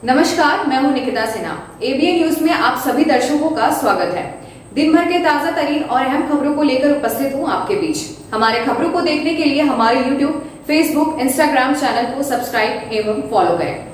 नमस्कार, मैं हूं निकिता सिन्हा। एबीएन न्यूज में आप सभी दर्शकों का स्वागत है। दिन भर के ताजा तरीन और अहम खबरों को लेकर उपस्थित हूं आपके बीच। हमारे खबरों को देखने के लिए हमारे यूट्यूब, फेसबुक, इंस्टाग्राम चैनल को सब्सक्राइब एवं फॉलो करें।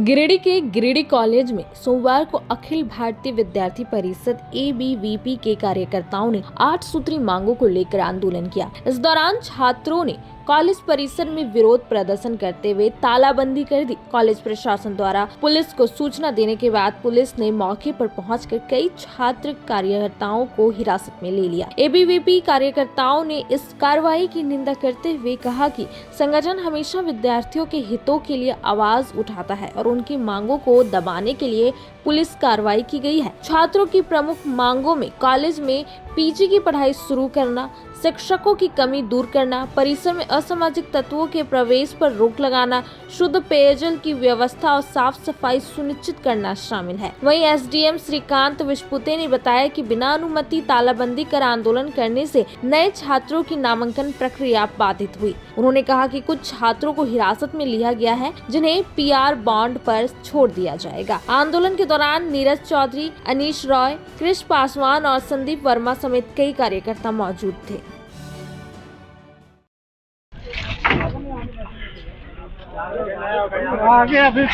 गिरिडीह के गिरिडीह कॉलेज में सोमवार को अखिल भारतीय विद्यार्थी परिषद ABVP के कार्यकर्ताओं ने 8 सूत्री मांगों को लेकर आंदोलन किया। इस दौरान छात्रों ने कॉलेज परिसर में विरोध प्रदर्शन करते हुए तालाबंदी कर दी। कॉलेज प्रशासन द्वारा पुलिस को सूचना देने के बाद पुलिस ने मौके पर पहुंचकर कई छात्र कार्यकर्ताओं को हिरासत में ले लिया। ABVP कार्यकर्ताओं ने इस कार्रवाई की निंदा करते हुए कहा कि संगठन हमेशा विद्यार्थियों के हितों के लिए आवाज उठाता है और उनकी मांगों को दबाने के लिए पुलिस कार्रवाई की गई है। छात्रों की प्रमुख मांगों में कॉलेज में PG की पढ़ाई शुरू करना, शिक्षकों की कमी दूर करना, परिसर में असामाजिक तत्वों के प्रवेश पर रोक लगाना, शुद्ध पेयजल की व्यवस्था और साफ सफाई सुनिश्चित करना शामिल है। वहीं SDM श्रीकांत विश्पुते ने बताया कि बिना अनुमति तालाबंदी कर आंदोलन करने से नए छात्रों की नामांकन प्रक्रिया बाधित हुई। उन्होंने कहा कि कुछ छात्रों को हिरासत में लिया गया है, जिन्हें PR बॉन्ड पर छोड़ दिया जाएगा। आंदोलन के दौरान नीरज चौधरी, अनीश रॉय, कृष पासवान और संदीप वर्मा समेत कई कार्यकर्ता मौजूद थे। आगे अभी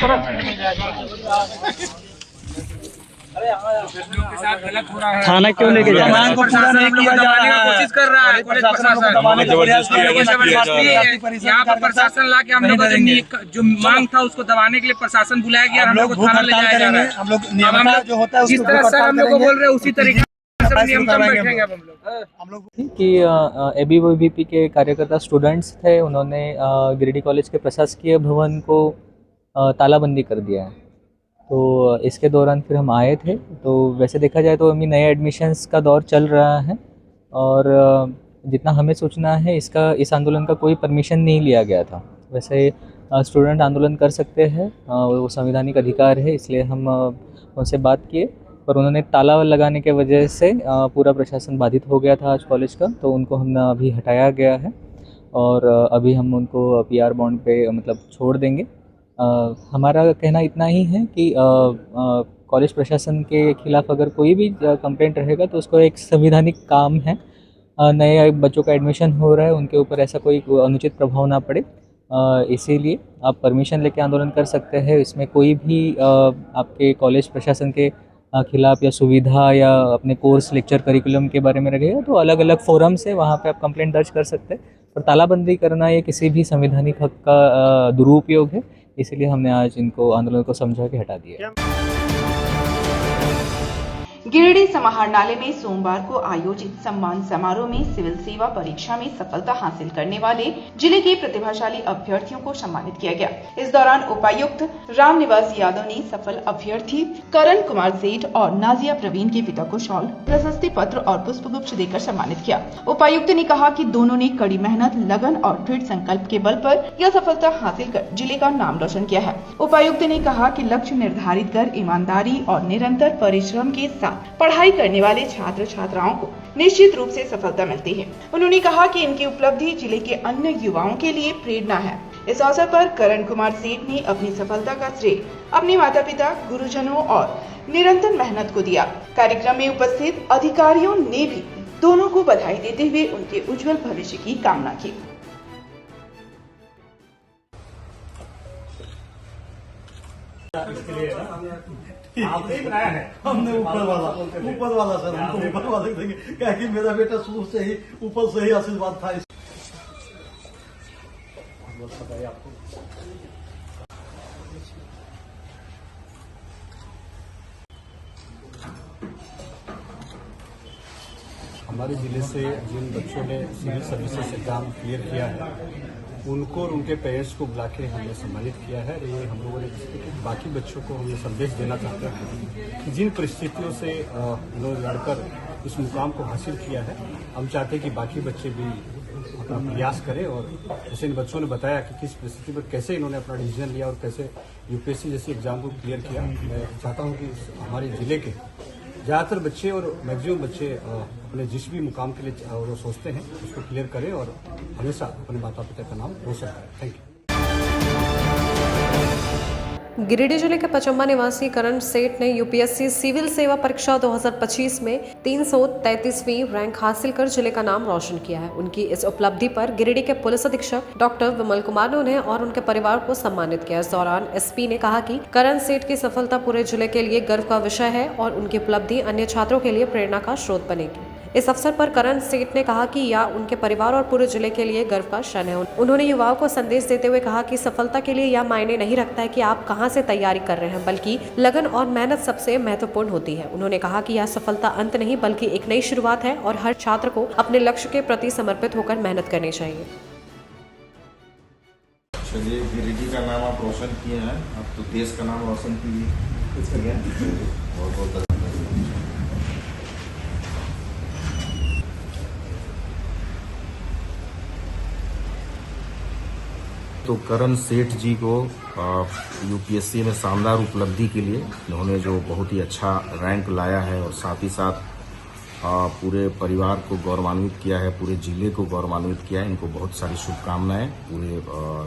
थाना क्यों लेके जा रहा है? कोशिश कर रहा है कॉलेज प्रशासन। यहाँ पर प्रशासन ला के हम लोग जो मांग था उसको दबाने के लिए प्रशासन बुलाया गया। हम लोग को थाना ले जाया जा रहा है। हम लोग जो होता है जिस तरह सर हम लोग को बोल रहे हैं उसी तरीके से नियंत्रण बैठेंगे हम लोग। कि ABVP के कार्यकर्ता स्टूडेंट्स थे, उन्होंने गिरिडीह कॉलेज के प्रशासकीय भवन को तालाबंदी कर दिया है। तो इसके दौरान फिर हम आए थे। तो वैसे देखा जाए तो अभी नए एडमिशन्स का दौर चल रहा है और जितना हमें सूचना है इस आंदोलन का कोई परमिशन नहीं लिया गया था। वैसे स्टूडेंट आंदोलन कर सकते हैं, वो संवैधानिक अधिकार है, इसलिए हम उनसे बात किए, पर उन्होंने ताला लगाने के वजह से पूरा प्रशासन बाधित हो गया था आज कॉलेज का। तो उनको हमने अभी हटाया गया है और अभी हम उनको PR बॉन्ड पे मतलब छोड़ देंगे। हमारा कहना इतना ही है कि कॉलेज प्रशासन के खिलाफ अगर कोई भी कंप्लेंट रहेगा तो उसको एक संवैधानिक काम है। नए बच्चों का एडमिशन हो रहा है, उनके ऊपर ऐसा कोई अनुचित प्रभाव ना पड़े, इसीलिए आप परमिशन लेके आंदोलन कर सकते हैं। इसमें कोई भी आपके कॉलेज प्रशासन के खिलाफ या सुविधा या अपने कोर्स लेक्चर करिकुलम के बारे में रहेगा तो अलग अलग फोरम से वहाँ पे आप कंप्लेंट दर्ज कर सकते हैं। पर तालाबंदी करना ये किसी भी संवैधानिक हक का दुरुपयोग है, इसीलिए हमने आज इनको आंदोलन को समझा के हटा दिया। गिरिडीह समाहरणालय में सोमवार को आयोजित सम्मान समारोह में सिविल सेवा परीक्षा में सफलता हासिल करने वाले जिले के प्रतिभाशाली अभ्यर्थियों को सम्मानित किया गया। इस दौरान उपायुक्त रामनिवास यादव ने सफल अभ्यर्थी करण कुमार सेठ और नाजिया प्रवीण के पिता को शॉल, प्रशस्ति पत्र और पुष्पगुच्छ देकर सम्मानित किया। उपायुक्त ने कहा कि दोनों ने कड़ी मेहनत, लगन और दृढ़ संकल्प के बल पर यह सफलता हासिल कर जिले का नाम रोशन किया है। उपायुक्त ने कहा कि लक्ष्य निर्धारित कर ईमानदारी और निरंतर परिश्रम के साथ पढ़ाई करने वाले छात्र छात्राओं को निश्चित रूप से सफलता मिलती है। उन्होंने कहा कि इनकी उपलब्धि जिले के अन्य युवाओं के लिए प्रेरणा है। इस अवसर पर करण कुमार सेठ ने अपनी सफलता का श्रेय अपने माता पिता, गुरुजनों और निरंतर मेहनत को दिया। कार्यक्रम में उपस्थित अधिकारियों ने भी दोनों को बधाई देते हुए उनके उज्जवल भविष्य की कामना की। आपने बनाया है, हमने ऊपर वाला सर, हमको ऊपर वाला देंगे, क्या कि मेरा बेटा शुरू से ही ऊपर से ही आशीर्वाद था। आपको हमारे जिले से जिन बच्चों ने सिविल सर्विसेज एग्जाम क्लियर किया है उनको और उनके पेरेंट्स को बुला के हमने सम्मानित किया है। ये हम लोगों ने बाकी बच्चों को हमने संदेश देना चाहते हैं कि जिन परिस्थितियों से उन्होंने लड़कर इस मुकाम को हासिल किया है, हम चाहते हैं कि बाकी बच्चे भी अपना प्रयास करें। और जैसे इन बच्चों ने बताया कि किस परिस्थिति पर कैसे इन्होंने अपना डिसीजन लिया और कैसे UPSC जैसी एग्जाम को क्लियर किया। मैं चाहता हूँ कि हमारे जिले के ज़्यादातर बच्चे और मैक्सिमम बच्चे अपने जिस भी मुकाम के लिए वो सोचते हैं उसको क्लियर करें और हमेशा अपने माता पिता का नाम रोशन करें। Thank you. गिरिडीह जिले के पचम्बा निवासी करण सेठ ने यूपीएससी सिविल सेवा परीक्षा 2025 में 333वीं रैंक हासिल कर जिले का नाम रोशन किया है। उनकी इस उपलब्धि पर गिरिडीह के पुलिस अधीक्षक डॉक्टर विमल कुमार ने उन्हें और उनके परिवार को सम्मानित किया। इस दौरान एसपी ने कहा कि करण सेठ की सफलता पूरे जिले के लिए गर्व का विषय है और उनकी उपलब्धि अन्य छात्रों के लिए प्रेरणा का स्रोत बनेगी। इस अवसर पर करण सेठ ने कहा कि यह उनके परिवार और पूरे जिले के लिए गर्व का क्षण है। उन्होंने युवाओं को संदेश देते हुए कहा कि सफलता के लिए यह मायने नहीं रखता है कि आप कहां से तैयारी कर रहे हैं, बल्कि लगन और मेहनत सबसे महत्वपूर्ण होती है। उन्होंने कहा कि यह सफलता अंत नहीं बल्कि एक नई शुरुआत है और हर छात्र को अपने लक्ष्य के प्रति समर्पित होकर मेहनत करनी चाहिए। चलिए, गिरिडीह का नाम आप रोशन किए हैं, अब तो देश का नाम रोशन कीजिए। बहुत बहुत तो करण सेठ जी को यूपीएससी में शानदार उपलब्धि के लिए इन्होंने जो बहुत ही अच्छा रैंक लाया है और साथ ही साथ पूरे परिवार को गौरवान्वित किया है, पूरे जिले को गौरवान्वित किया है। इनको बहुत सारी शुभकामनाएं पूरे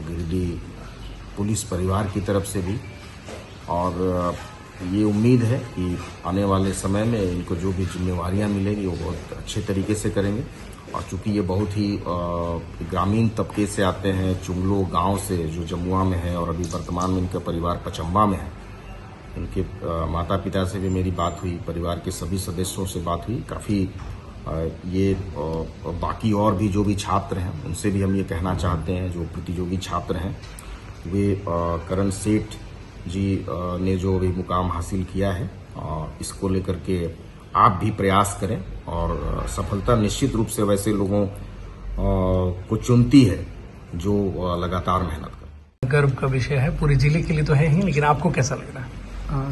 गिरिडीह पुलिस परिवार की तरफ से भी, और ये उम्मीद है कि आने वाले समय में इनको जो भी जिम्मेवारियां मिलेंगी वो बहुत अच्छे तरीके से करेंगे। और चूंकि ये बहुत ही ग्रामीण तबके से आते हैं, चुंगलो गांव से जो जमुआ में है, और अभी वर्तमान में इनका परिवार पचम्बा में है। इनके माता पिता से भी मेरी बात हुई, परिवार के सभी सदस्यों से बात हुई। काफ़ी ये बाकी और भी जो भी छात्र हैं उनसे भी हम ये कहना चाहते हैं, जो प्रतियोगी छात्र हैं वे करण सेठ जी ने जो भी मुकाम हासिल किया है इसको लेकर के आप भी प्रयास करें, और सफलता निश्चित रूप से वैसे लोगों को चुनती है जो लगातार मेहनत करें। गर्व का विषय है, पूरे जिले के लिए तो है ही, लेकिन आपको कैसा लग रहा है?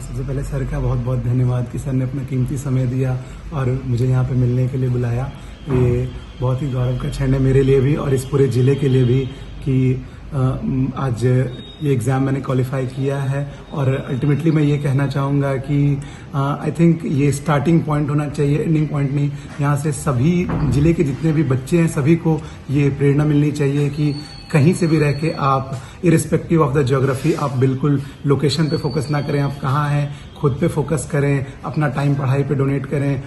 सबसे पहले सर का बहुत बहुत धन्यवाद कि सर ने अपना कीमती समय दिया और मुझे यहाँ पे मिलने के लिए बुलाया। ये बहुत ही गौरव का क्षण है मेरे लिए भी और इस पूरे जिले के लिए भी कि आज ये एग्ज़ाम मैंने क्वालिफाई किया है। और अल्टीमेटली मैं ये कहना चाहूँगा कि आई थिंक ये स्टार्टिंग पॉइंट होना चाहिए, एंडिंग पॉइंट नहीं। यहाँ से सभी जिले के जितने भी बच्चे हैं सभी को ये प्रेरणा मिलनी चाहिए कि कहीं से भी रह के आप इरिस्पेक्टिव ऑफ द ज्योग्राफी आप बिल्कुल लोकेशन पे फोकस ना करें, आप कहाँ हैं खुद पे फोकस करें, अपना टाइम पढ़ाई पे डोनेट करें,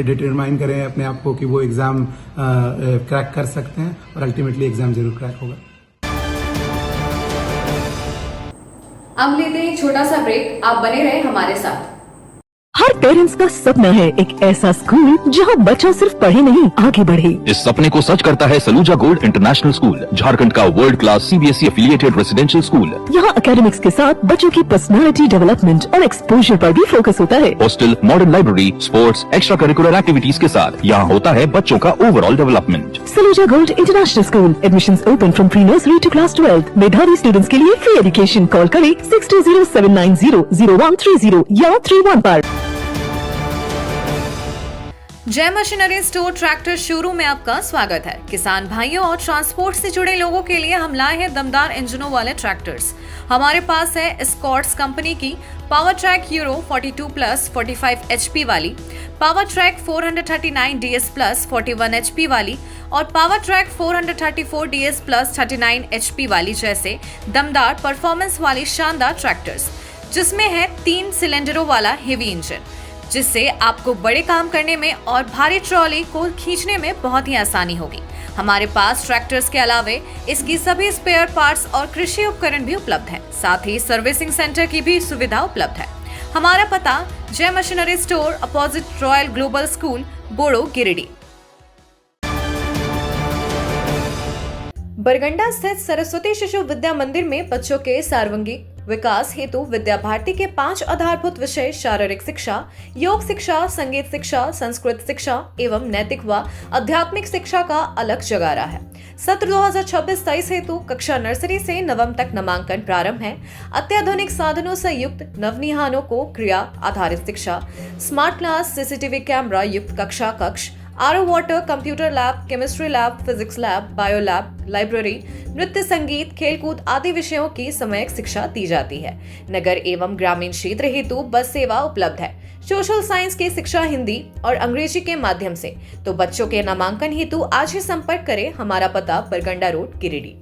डिटरमाइन करें अपने आप को कि वो एग्ज़ाम क्रैक कर सकते हैं और अल्टीमेटली एग्ज़ाम जरूर क्रैक होगा। अब लेते हैं एक छोटा सा ब्रेक, आप बने रहे हमारे साथ। हर पेरेंट्स का सपना है एक ऐसा स्कूल जहां बच्चा सिर्फ पढ़े नहीं आगे बढ़े। इस सपने को सच करता है Saluja gold international School, Jharkhand का world class CBSE affiliated residential school. यहाँ एकेडमिक्स के साथ बच्चों की पर्सनालिटी डेवलपमेंट और एक्सपोजर पर भी फोकस होता है। Hostel, modern library, sports, extra curricular activities के साथ यहाँ होता है बच्चों का overall development. Saluja gold international school, admissions open from pre nursery to class 12। मेधावी स्टूडेंट्स के लिए फ्री एजुकेशन। कॉल करें 6207900130 या 31 पर। जय मशीनरी स्टोर ट्रैक्टर शोरूम में आपका स्वागत है। किसान भाइयों और ट्रांसपोर्ट से जुड़े लोगों के लिए हम लाए हैं दमदार इंजनों वाले ट्रैक्टर्स। हमारे पास है स्कॉट्स कंपनी की Powertrac Euro 42 plus 45 HP वाली, Powertrac 439 DS plus 41 HP वाली और Powertrac 434 DS plus 39 HP वाली जैसे दमदार परफॉर्मेंस वाली शानदार ट्रैक्टर्स, जिसमें है 3 सिलेंडरों वाला हेवी इंजन, जिससे आपको बड़े काम करने में और भारी ट्रॉली को खींचने में बहुत ही आसानी होगी। हमारे पास ट्रैक्टर्स के अलावे इसकी सभी स्पेयर पार्ट्स और कृषि उपकरण भी उपलब्ध हैं। साथ ही सर्विसिंग सेंटर की भी सुविधा उपलब्ध है। हमारा पता Jai Machinery Store opposite Royal Global School, Bodo, Giridih. Barganda स्थित सरस्वती शिशु विद्या मंदिर में बच्चों के सर्वांगीण विकास हेतु विद्या भारती के 5 आधारभूत विषय शारीरिक शिक्षा, योग शिक्षा, संगीत शिक्षा, संस्कृत शिक्षा एवं नैतिक व आध्यात्मिक शिक्षा का अलग जगारा है। सत्र 2026-23 हेतु कक्षा नर्सरी से नवम तक नामांकन प्रारंभ है। अत्याधुनिक साधनों से युक्त नवनिहानों को क्रिया आधारित शिक्षा, स्मार्ट क्लास, सीसीटीवी कैमरा युक्त कक्षा कक्ष, RO water, computer lab, chemistry lab, physics lab, bio lab, library, नृत्य, संगीत, खेलकूद आदि विषयों की समयक शिक्षा दी जाती है। नगर एवं ग्रामीण क्षेत्र हेतु बस सेवा उपलब्ध है। सोशल साइंस की शिक्षा हिंदी और अंग्रेजी के माध्यम से। तो बच्चों के नामांकन हेतु आज ही संपर्क करें। हमारा पता बरगंडा रोड, गिरिडीह।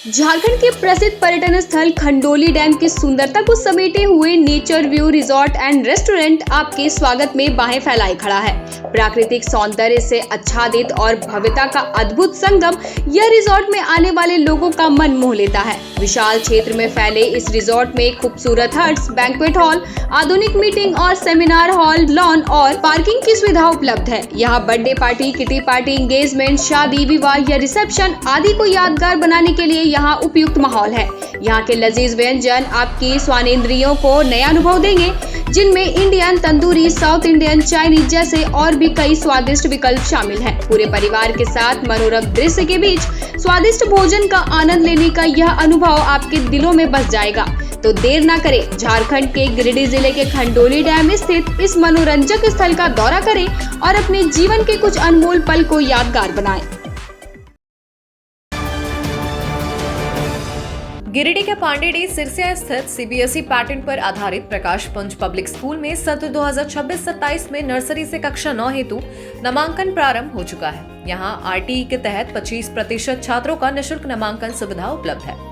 झारखंड के प्रसिद्ध पर्यटन स्थल खंडोली डैम की सुंदरता को समेटे हुए nature view resort and restaurant आपके स्वागत में बाहें फैलाए खड़ा है। प्राकृतिक सौंदर्य से आच्छादित और भव्यता का अद्भुत संगम यह रिजॉर्ट में आने वाले लोगों का मन मोह लेता है। विशाल क्षेत्र में फैले इस रिजॉर्ट में खूबसूरत हट्स, बैंक्वेट हॉल, आधुनिक मीटिंग और सेमिनार हॉल, लॉन और पार्किंग की सुविधा उपलब्ध है। यहाँ birthday party, kitty party, engagement, शादी, विवाह या रिसेप्शन आदि को यादगार बनाने के लिए यहाँ उपयुक्त माहौल है। यहाँ के लजीज व्यंजन आपकी स्वानेंद्रियों को नया अनुभव देंगे, जिनमें Indian, tandoori, south Indian, Chinese जैसे और भी कई स्वादिष्ट विकल्प शामिल हैं। पूरे परिवार के साथ मनोरम दृश्य के बीच स्वादिष्ट भोजन का आनंद लेने का यह अनुभव आपके दिलों में बस जाएगा। तो देर ना करें, झारखंड के गिरिडीह जिले के खंडोली डैम स्थित इस मनोरंजक स्थल का दौरा करें और अपने जीवन के कुछ अनमोल पल को यादगार बनाएं। गिरिडीह के पांडेडी सिरसिया स्थित सीबीएसई पैटर्न पर आधारित प्रकाश पुंज पब्लिक स्कूल में सत्र 2026-27 में नर्सरी से कक्षा 9 हेतु नामांकन प्रारंभ हो चुका है। यहाँ आरटीई के तहत 25% छात्रों का निःशुल्क नामांकन सुविधा उपलब्ध है।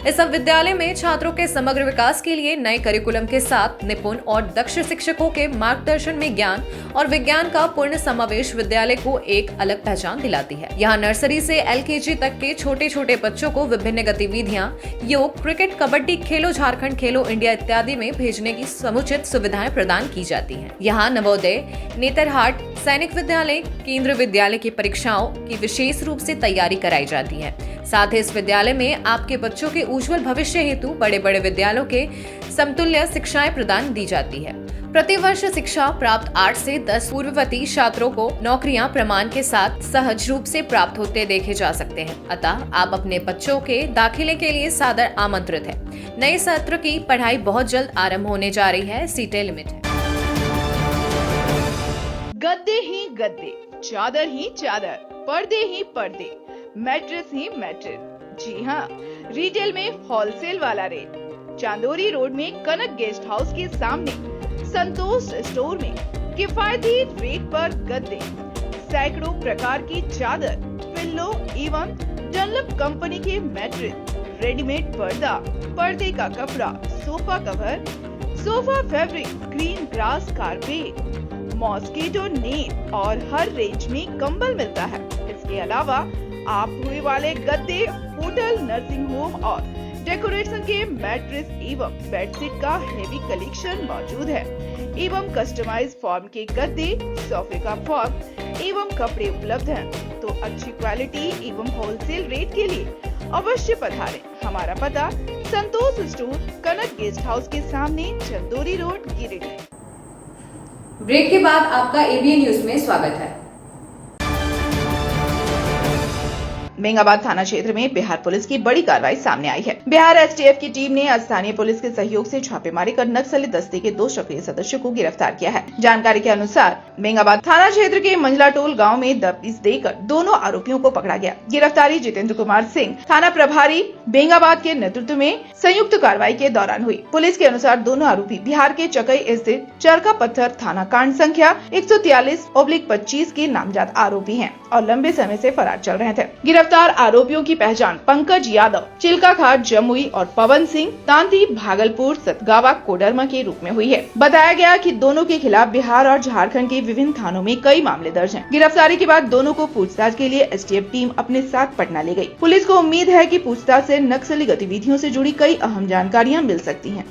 इस विद्यालय में छात्रों के समग्र विकास के लिए नए करिकुलम के साथ निपुण और दक्ष शिक्षकों के मार्गदर्शन में ज्ञान और विज्ञान का पूर्ण समावेश विद्यालय को एक अलग पहचान दिलाती है। यहाँ नर्सरी से एलकेजी तक के छोटे छोटे बच्चों को विभिन्न गतिविधियाँ, योग, क्रिकेट, कबड्डी, खेलो झारखंड, खेलो इंडिया इत्यादि में भेजने की समुचित सुविधाएं प्रदान की जाती हैं। यहाँ नवोदय, नेतरहाट, सैनिक विद्यालय, केंद्रीय विद्यालय की परीक्षाओं की विशेष रूप से तैयारी कराई जाती है। साथ ही इस विद्यालय में आपके बच्चों के उज्जवल भविष्य हेतु बड़े बड़े विद्यालयों के समतुल्य शिक्षाएं प्रदान दी जाती है। प्रतिवर्ष शिक्षा प्राप्त 8 से 10 पूर्ववर्ती छात्रों को नौकरियां प्रमाण के साथ सहज रूप से प्राप्त होते देखे जा सकते हैं। अतः आप अपने बच्चों के दाखिले के लिए सादर आमंत्रित हैं। नए सत्र की पढ़ाई बहुत जल्द आरंभ होने जा रही है। सीटें लिमिट है। गद्दे ही गद्दे, चादर ही चादर, पर्दे ही पर्दे, मैट्रेस ही मैट्रेस। जी हाँ, रिटेल में होलसेल वाला रेट। चांदोरी रोड में कनक गेस्ट हाउस के सामने संतोष स्टोर में किफायती रेट पर गद्दे, सैकड़ों प्रकार की चादर, पिल्लो एवं डनलप कंपनी के मैट्रेस, रेडीमेड पर्दा, पर्दे का कपड़ा, sofa cover, sofa fabric, green grass carpet, mosquito net और हर रेंज में कंबल मिलता है। इसके अलावा आप हुए वाले गद्दे, होटल, नर्सिंग होम और डेकोरेशन के मैट्रेस एवं बेडशीट का हेवी कलेक्शन मौजूद है एवं कस्टमाइज फॉर्म के गद्दे, सोफे का फॉर्म एवं कपड़े उपलब्ध हैं। तो अच्छी क्वालिटी एवं होलसेल रेट के लिए अवश्य पधारें। हमारा पता संतोष स्टोर, कनक गेस्ट हाउस के सामने, चंदोरी रोड, गिरिडीह। ब्रेक के बाद आपका एबीएन न्यूज में स्वागत है। मेंगाबाद थाना क्षेत्र में बिहार पुलिस की बड़ी कार्रवाई सामने आई है। बिहार एसटीएफ की टीम ने स्थानीय पुलिस के सहयोग से छापेमारी कर नक्सली दस्ते के 2 सक्रिय सदस्यों को गिरफ्तार किया है। जानकारी के अनुसार मेंगाबाद थाना क्षेत्र के मंजला टोल गांव में दबिश देकर दोनों आरोपियों को पकड़ा गया। गिरफ्तारी जितेंद्र कुमार सिंह, थाना प्रभारी मेंगाबाद के नेतृत्व में संयुक्त कार्रवाई के दौरान हुई। पुलिस के अनुसार दोनों आरोपी बिहार के चकई स्थित चरका पत्थर थाना कांड संख्या 143/25 के नामजद आरोपी हैं और लंबे समय से फरार चल रहे थे। गिरफ्तार आरोपियों की पहचान पंकज यादव, चिल्का घाट, जमुई और पवन सिंह, तांती, भागलपुर, सतगावा, कोडरमा के रूप में हुई है। बताया गया कि दोनों के खिलाफ बिहार और झारखंड के विभिन्न थानों में कई मामले दर्ज हैं। गिरफ्तारी के बाद दोनों को पूछताछ के लिए एसटीएफ टीम अपने साथ पटना ले गई। पुलिस को उम्मीद है कि पूछताछ से नक्सली गतिविधियों से जुड़ी कई अहम जानकारियां मिल सकती हैं।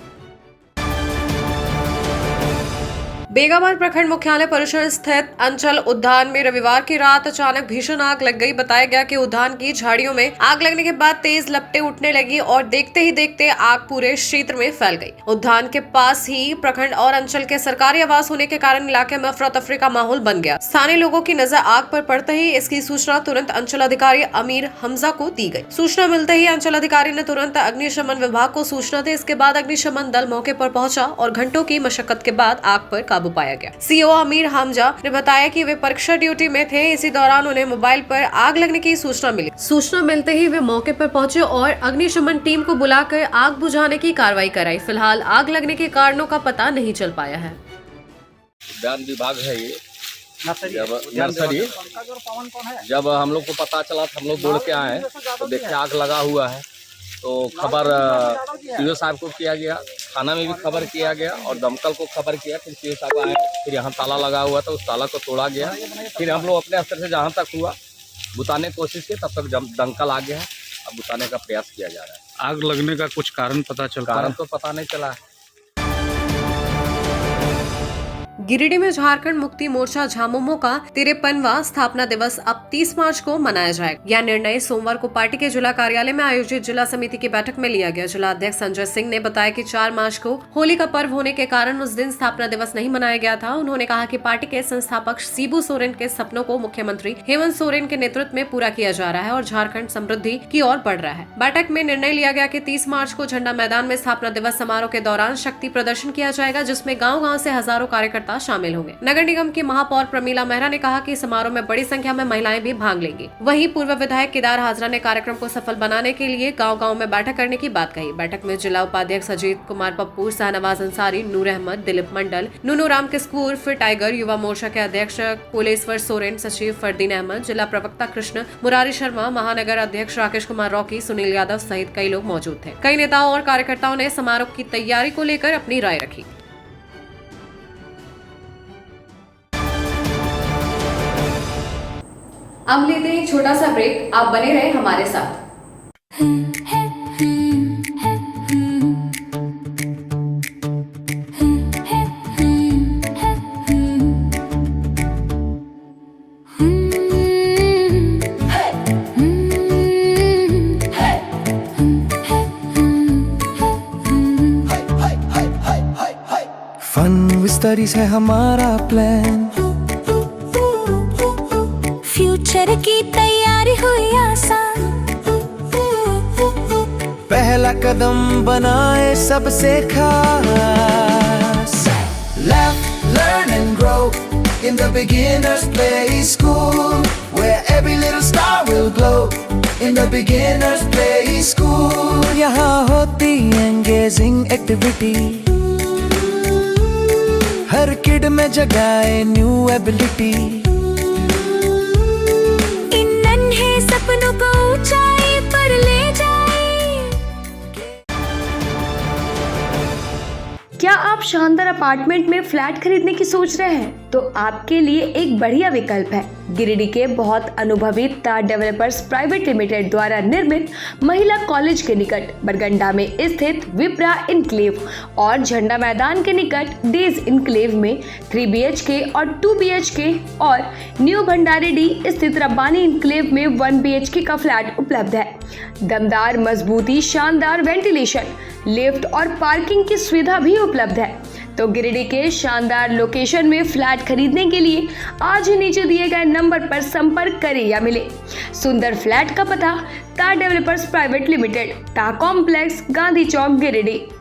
बेगाबाद प्रखंड मुख्यालय परिसर स्थित अंचल उद्यान में रविवार की रात अचानक भीषण आग लग गई। बताया गया कि उद्यान की झाड़ियों में आग लगने के बाद तेज लपटें उठने लगी और देखते ही देखते आग पूरे क्षेत्र में फैल गई। उद्यान के पास ही प्रखंड और अंचल के सरकारी आवास होने के कारण इलाके में अफरा तफरी का माहौल बन गया। स्थानीय लोगों की नजर आग पर पड़ते ही इसकी सूचना तुरंत अंचल अधिकारी अमीर हमजा को दी गई। सूचना मिलते ही अंचल अधिकारी ने तुरंत अग्निशमन विभाग को सूचना दी। इसके बाद अग्निशमन दल मौके पर पहुंचा और घंटों की मशक्कत के बाद आग पर काबू पाया गया। सीओ अमीर हमजा ने बताया कि वे परीक्षा ड्यूटी में थे। इसी दौरान उन्हें मोबाइल पर आग लगने की सूचना मिली। सूचना मिलते ही वे मौके पर पहुंचे और अग्निशमन टीम को बुलाकर आग बुझाने की कार्रवाई कराई। फिलहाल आग लगने के कारणों का पता नहीं चल पाया है। उद्यान विभाग है ये नर्सरी। जब हम लोग को पता चला तो हम लोग दौड़ के आए तो देखे आग लगा हुआ है। तो खबर पीओ साहब को किया गया, थाना में भी खबर किया गया और दमकल को खबर किया। फिर पीओ साहब आए, फिर यहाँ ताला लगा हुआ था, उस ताला को तोड़ा गया। फिर हम लोग अपने स्तर से जहाँ तक हुआ बुताने की कोशिश की, तब तक दमकल आ गया है। अब बुताने का प्रयास किया जा रहा है। आग लगने का कुछ कारण पता चलता है? कारण तो पता नहीं चला है। गिरिडीह में झारखंड मुक्ति मोर्चा झामुमो का 53वां स्थापना दिवस अब 30 मार्च को मनाया जाएगा। यह निर्णय सोमवार को पार्टी के जिला कार्यालय में आयोजित जिला समिति की बैठक में लिया गया। जिला अध्यक्ष संजय सिंह ने बताया कि 4 मार्च को होली का पर्व होने के कारण उस दिन स्थापना दिवस नहीं मनाया गया था। उन्होंने कहा कि पार्टी के संस्थापक शिबू सोरेन के सपनों को मुख्यमंत्री हेमंत सोरेन के नेतृत्व में पूरा किया जा रहा है और झारखंड समृद्धि की ओर बढ़ रहा है। बैठक में निर्णय लिया गया कि 30 मार्च को झंडा मैदान में स्थापना दिवस समारोह के दौरान शक्ति प्रदर्शन किया जाएगा, जिसमें गाँव-गाँव से हजारों कार्यकर्ता शामिल होंगे। नगर निगम की महापौर प्रमीला मेहरा ने कहा कि समारोह में बड़ी संख्या में महिलाएं भी भाग लेंगी। वहीं पूर्व विधायक केदार हाजरा ने कार्यक्रम को सफल बनाने के लिए गांव-गांव में बैठक करने की बात कही। बैठक में जिला उपाध्यक्ष अजीत कुमार पप्पू, शाहनवाज अंसारी, नूर अहमद, दिलीप मंडल, नूनू राम किस्कूर, फिर टाइगर, युवा मोर्चा के अध्यक्ष कोलेश्वर सोरेन, सचिव फरदीन अहमद, जिला प्रवक्ता कृष्ण मुरारी शर्मा, महानगर अध्यक्ष राकेश कुमार रॉकी, सुनील यादव सहित कई लोग मौजूद थे। कई नेताओं और कार्यकर्ताओं ने समारोह की तैयारी को लेकर अपनी राय रखी। अब लेते हैं एक छोटा सा ब्रेक, आप बने रहे हमारे साथ। फन विस्तारित है हमारा प्लान, फ्यूचर की तैयारी हुई आसान, पहला कदम बनाए सबसे खास। Laugh, learn and grow in the beginner's play school, where every little star will glow in the beginner's play school. यहाँ होती engaging activity, हर किड में जगाए न्यू एबिलिटी, सपनों को ऊंचाई पर ले जाए। क्या आप शानदार अपार्टमेंट में फ्लैट खरीदने की सोच रहे हैं? तो आपके लिए एक बढ़िया विकल्प है गिरिडीह के बहुत अनुभवी तार डेवलपर्स प्राइवेट लिमिटेड द्वारा निर्मित महिला कॉलेज के निकट बरगंडा में स्थित विप्रा इनक्लेव और झंडा मैदान के निकट डेज इनक्लेव में 3 BHK और 2 BHK और न्यू भंडारेडी स्थित रब्बानी इनक्लेव में 1 BHK का फ्लैट उपलब्ध है। दमदार मजबूती, शानदार वेंटिलेशन, लिफ्ट और पार्किंग की सुविधा भी उपलब्ध है। तो गिरिडीह के शानदार लोकेशन में फ्लैट खरीदने के लिए आज ही नीचे दिए गए नंबर पर संपर्क करें या मिले। सुंदर फ्लैट का पता तार डेवलपर्स प्राइवेट लिमिटेड, टा कॉम्प्लेक्स, गांधी चौक, गिरिडीह।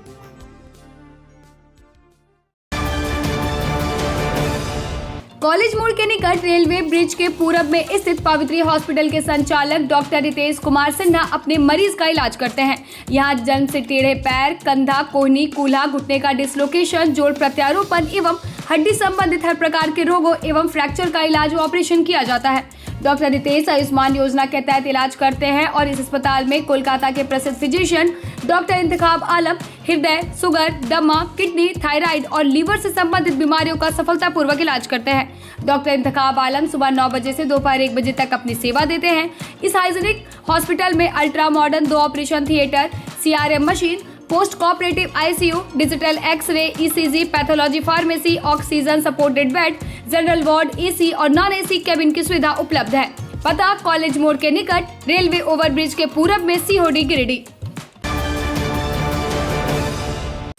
कॉलेज मोड़ के निकट रेलवे ब्रिज के पूरब में स्थित पवित्री हॉस्पिटल के संचालक डॉक्टर रितेश कुमार सिन्हा अपने मरीज का इलाज करते हैं। यहाँ जन्म से टेढ़े पैर, कंधा, कोहनी, कूल्हा, घुटने का डिसलोकेशन, जोड़ प्रत्यारोपण एवं हड्डी संबंधित हर प्रकार के रोगों एवं फ्रैक्चर का इलाज व ऑपरेशन किया जाता है। डॉक्टर रितेश आयुष्मान योजना के तहत इलाज करते हैं और इस अस्पताल में कोलकाता के प्रसिद्ध फिजिशियन डॉक्टर इंतखाब आलम हृदय, शुगर, दमा, किडनी, थायराइड और लीवर से संबंधित बीमारियों का सफलतापूर्वक इलाज करते हैं। डॉक्टर इंतखाब आलम सुबह 9 बजे से दोपहर 1 बजे तक अपनी सेवा देते हैं। इस हाइजीनिक हॉस्पिटल में ultra modern 2 operation theatre, CRM machine, post cooperative ICU, digital x-ray, ECG, pathology, pharmacy, oxygen supported bed, general ward, AC और नॉन AC केबिन की सुविधा उपलब्ध है। पता कॉलेज मोड़ के निकट रेलवे ओवरब्रिज के पूरब में COD गिरिडीह।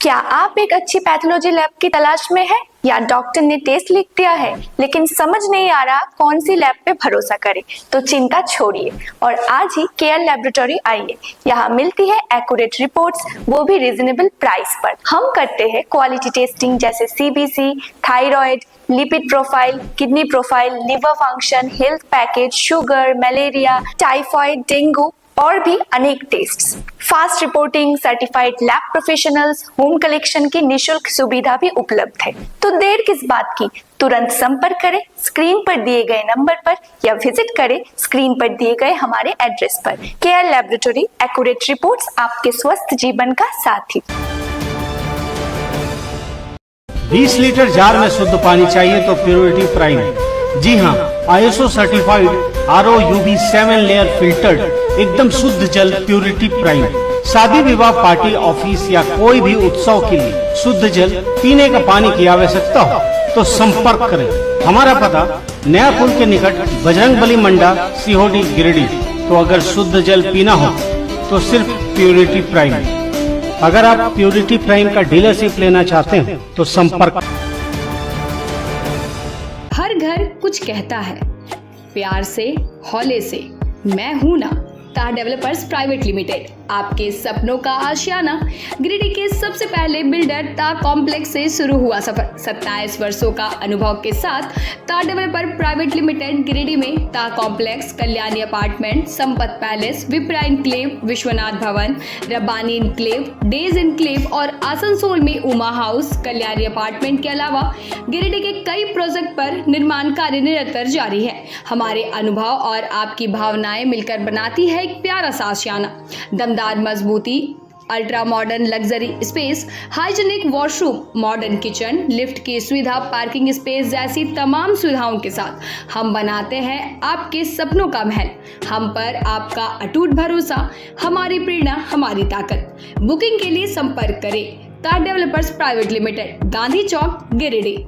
क्या आप एक अच्छी पैथोलॉजी लैब की तलाश में है या डॉक्टर ने टेस्ट लिख दिया है लेकिन समझ नहीं आ रहा कौन सी लैब पे भरोसा करें? तो चिंता छोड़िए और आज ही केयर लैबोरेटरी आइए। यहाँ मिलती है एक्यूरेट रिपोर्ट्स, वो भी रीजनेबल प्राइस पर। हम करते हैं क्वालिटी टेस्टिंग जैसे CBC, thyroid, lipid profile, kidney profile, liver function, health package, sugar, malaria, typhoid, dengue, और भी अनेक tests, fast reporting, certified lab professionals, home collection की निशुल्क सुविधा भी उपलब्ध है। तो देर किस बात की, तुरंत संपर्क करें स्क्रीन पर दिए गए नंबर पर या विजिट करें स्क्रीन पर दिए गए हमारे एड्रेस पर। केयर लैबोरेटरी, एक्यूरेट रिपोर्ट्स, आपके स्वस्थ जीवन का साथी। 20 लीटर जार में शुद्ध पानी चाहिए तो प्योरिटी प्राइम। जी हाँ, ISO certified RO UV 7 layer filtered एकदम शुद्ध जल प्योरिटी प्राइम। शादी विवाह, पार्टी, ऑफिस या कोई भी उत्सव के लिए शुद्ध जल पीने का पानी की आवश्यकता हो तो संपर्क करें। हमारा पता नया पुल के निकट बजरंगबली मंडा, सीहोडी, गिरिडीह। तो अगर शुद्ध जल पीना हो तो सिर्फ प्योरिटी प्राइम। अगर आप प्योरिटी प्राइम का डीलरशिप लेना चाहते हैं तो संपर्क। हर घर कुछ कहता है, प्यार से, हौले से, मैं हूं ना। तार डेवलपर्स प्राइवेट लिमिटेड, आपके सपनों का आशियाना। गिरिडीह के सबसे पहले बिल्डर ता कॉम्प्लेक्स से शुरू हुआ सफर। 27 वर्षों का अनुभव के साथ तार डेवलपर प्राइवेट लिमिटेड गिरिडीह में ता complex, Kalyani apartment, Sampat palace, Vipra enclave, Vishwanath Bhawan, Rabbani enclave, days enclave और आसनसोल में उमा हाउस, कल्याणी अपार्टमेंट के अलावा गिरिडीह के कई प्रोजेक्ट पर निर्माण कार्य निरंतर जारी है। हमारे अनुभव और आपकी भावनाएं मिलकर बनाती है एक प्यारा सा आशियाना। दमदार मजबूती, ultra modern luxury space, hygienic washroom, modern kitchen, lift की सुविधा, पार्किंग स्पेस जैसी तमाम सुविधाओं के साथ हम बनाते हैं आपके सपनों का महल। हम पर आपका अटूट भरोसा, हमारी प्रेरणा, हमारी ताकत। बुकिंग के लिए संपर्क करें तार डेवलपर्स प्राइवेट लिमिटेड, गांधी चौक, गिरिडीह।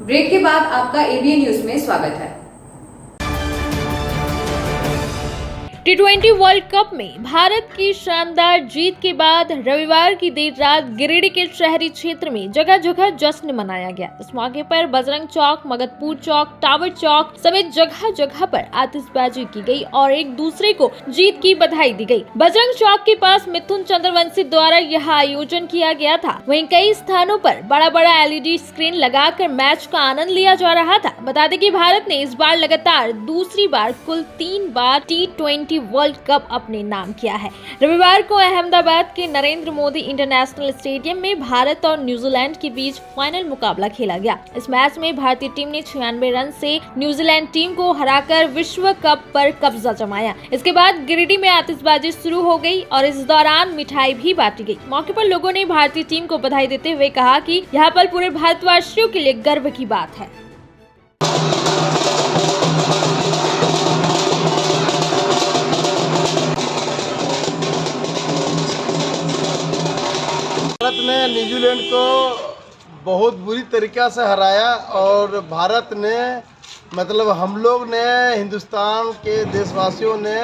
ब्रेक के बाद आपका ABN न्यूज में स्वागत है। T20 वर्ल्ड कप में भारत की शानदार जीत के बाद रविवार की देर रात गिरिडीह के शहरी क्षेत्र में जगह जगह जश्न मनाया गया। इस मौके पर बजरंग चौक, मगधपुर चौक, टावर चौक समेत जगह जगह पर आतिशबाजी की गई और एक दूसरे को जीत की बधाई दी गई। बजरंग चौक के पास मिथुन चंद्रवंशी द्वारा यह आयोजन किया गया था। वहीं कई स्थानों पर बड़ा बड़ा LED स्क्रीन लगाकर मैच का आनंद लिया जा रहा था। बता दें कि भारत ने इस बार लगातार दूसरी बार कुल 3 बार T20 वर्ल्ड कप अपने नाम किया है। रविवार को अहमदाबाद के नरेंद्र मोदी इंटरनेशनल स्टेडियम में भारत और न्यूजीलैंड के बीच फाइनल मुकाबला खेला गया। इस मैच में भारतीय टीम ने 96 रन से न्यूजीलैंड टीम को हराकर विश्व कप पर कब्जा जमाया। इसके बाद गिरिडीह में आतिशबाजी शुरू हो गई और इस दौरान मिठाई भी बांटी गई। मौके पर लोगों ने भारतीय टीम को बधाई देते हुए कहा कि यह पल पूरे भारतवासियों के लिए गर्व की बात है। भारत ने न्यूजीलैंड को बहुत बुरी तरीक़ा से हराया और भारत ने मतलब हम लोग ने, हिंदुस्तान के देशवासियों ने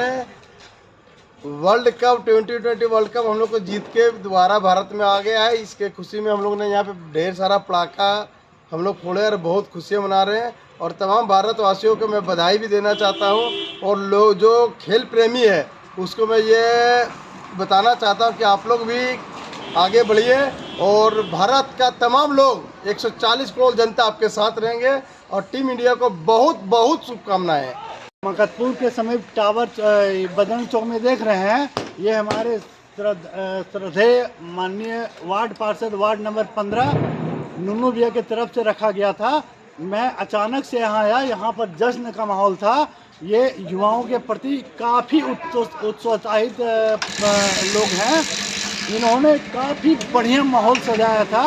वर्ल्ड कप 2020 वर्ल्ड कप हम लोग को जीत के दोबारा भारत में आ गया है। इसके खुशी में हम लोग ने यहाँ पे ढेर सारा पटाखा हम लोग फोड़े और बहुत खुशियाँ मना रहे हैं। और तमाम भारतवासियों को मैं बधाई भी देना चाहता हूँ और लोग जो खेल प्रेमी है उसको मैं ये बताना चाहता हूँ कि आप लोग भी आगे बढ़िए और भारत का तमाम लोग 140 करोड़ जनता आपके साथ रहेंगे और टीम इंडिया को बहुत बहुत शुभकामनाएं। मगधपुर के समीप टावर बजरंग चौक में देख रहे हैं, ये हमारे श्रद्धेय माननीय वार्ड पार्षद वार्ड नंबर 15 नुनू भैया की तरफ से रखा गया था। मैं अचानक से यहाँ आया, यहाँ पर जश्न का माहौल था। ये युवाओं के प्रति काफ़ी उत्साहित लोग हैं, इन्होंने काफ़ी बढ़िया माहौल सजाया था।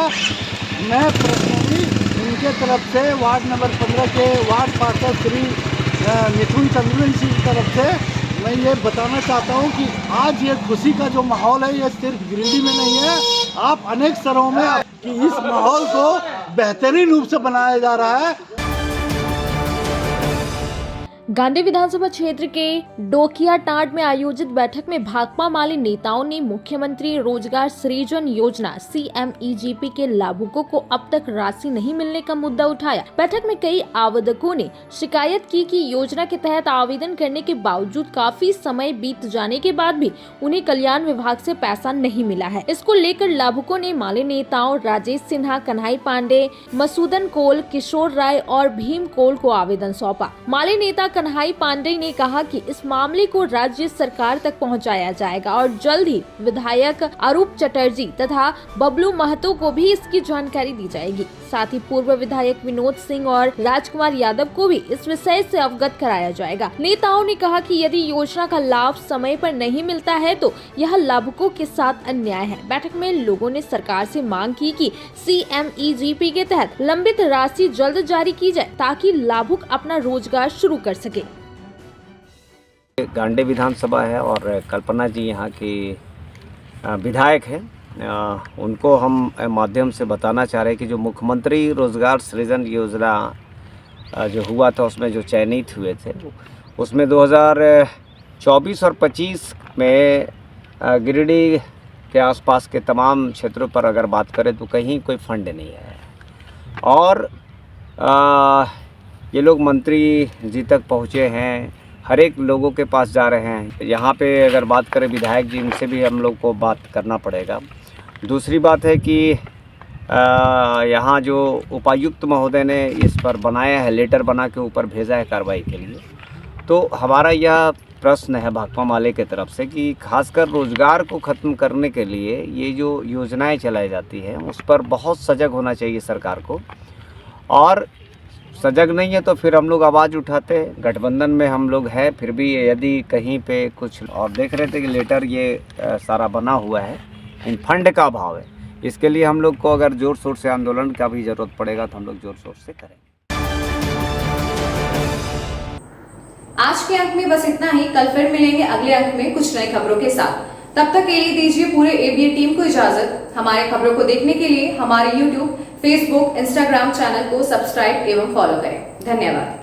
मैं पर्सनली इनके तरफ से वार्ड नंबर 15 के वार्ड पार्षद श्री मिथुन चंद्रवंशी की तरफ से मैं ये बताना चाहता हूँ कि आज ये खुशी का जो माहौल है ये सिर्फ गिरिडीह में नहीं है, आप अनेक स्तरों में कि इस माहौल को बेहतरीन रूप से बनाया जा रहा है। गांधी विधानसभा क्षेत्र के डोकिया टांड में आयोजित बैठक में भाकपा माले नेताओं ने मुख्यमंत्री रोजगार सृजन योजना CMEGP के लाभुकों को अब तक राशि नहीं मिलने का मुद्दा उठाया। बैठक में कई आवेदकों ने शिकायत की कि योजना के तहत आवेदन करने के बावजूद काफी समय बीत जाने के बाद भी उन्हें कल्याण विभाग से पैसा नहीं मिला है। इसको लेकर लाभुकों ने माले नेताओं राजेश सिन्हा, कन्हई पांडे, मसूदन कोल, किशोर राय और भीम कोल को आवेदन सौंपा। माले नेता कन्हाई पांडे ने कहा कि इस मामले को राज्य सरकार तक पहुंचाया जाएगा और जल्द ही विधायक अरूप चटर्जी तथा बबलू महतो को भी इसकी जानकारी दी जाएगी। साथ ही पूर्व विधायक विनोद सिंह और राजकुमार यादव को भी इस विषय से अवगत कराया जाएगा। नेताओं ने कहा कि यदि योजना का लाभ समय पर नहीं मिलता है तो यह लाभुकों के साथ अन्याय है। बैठक में लोगों ने सरकार से मांग की कि CMEGP के तहत लंबित राशि जल्द जारी की जाए ताकि लाभुक अपना रोजगार शुरू कर सके। गांडे विधानसभा है और कल्पना जी यहाँ की विधायक है। उनको हम माध्यम से बताना चाह रहे हैं कि जो मुख्यमंत्री रोजगार सृजन योजना जो हुआ था उसमें जो चयनित हुए थे उसमें 2024 और 25 में गिरिडीह के आसपास के तमाम क्षेत्रों पर अगर बात करें तो कहीं कोई फंड नहीं है और ये लोग मंत्री जी तक पहुँचे हैं, हर एक लोगों के पास जा रहे हैं। यहाँ पे अगर बात करें विधायक जी, इनसे भी हम लोग को बात करना पड़ेगा। दूसरी बात है कि यहाँ जो उपायुक्त महोदय ने इस पर बनाया है, लेटर बना के ऊपर भेजा है कार्रवाई के लिए, तो हमारा यह प्रश्न है भाकपा माले की तरफ से कि खासकर रोज़गार को ख़त्म करने के लिए ये जो योजनाएं चलाई जाती हैं उस पर बहुत सजग होना चाहिए सरकार को, और सजग नहीं है तो फिर हम लोग आवाज़ उठाते हैं। गठबंधन में हम लोग हैं, फिर भी यदि कहीं पे कुछ और देख रहे थे कि लेटर ये सारा बना हुआ है, इन फंड का अभाव है, इसके लिए हम लोग को अगर ज़ोर शोर से आंदोलन का भी ज़रूरत पड़ेगा तो हम लोग ज़ोर शोर से करेंगे। आज के अंक में बस इतना ही। कल फिर मिलेंगे अगले अंक में कुछ नई खबरों के साथ। तब तक के लिए दीजिए पूरे ABN टीम को इजाजत। हमारे खबरों को देखने के लिए हमारे YouTube, Facebook, Instagram चैनल को सब्सक्राइब एवं फॉलो करें। धन्यवाद।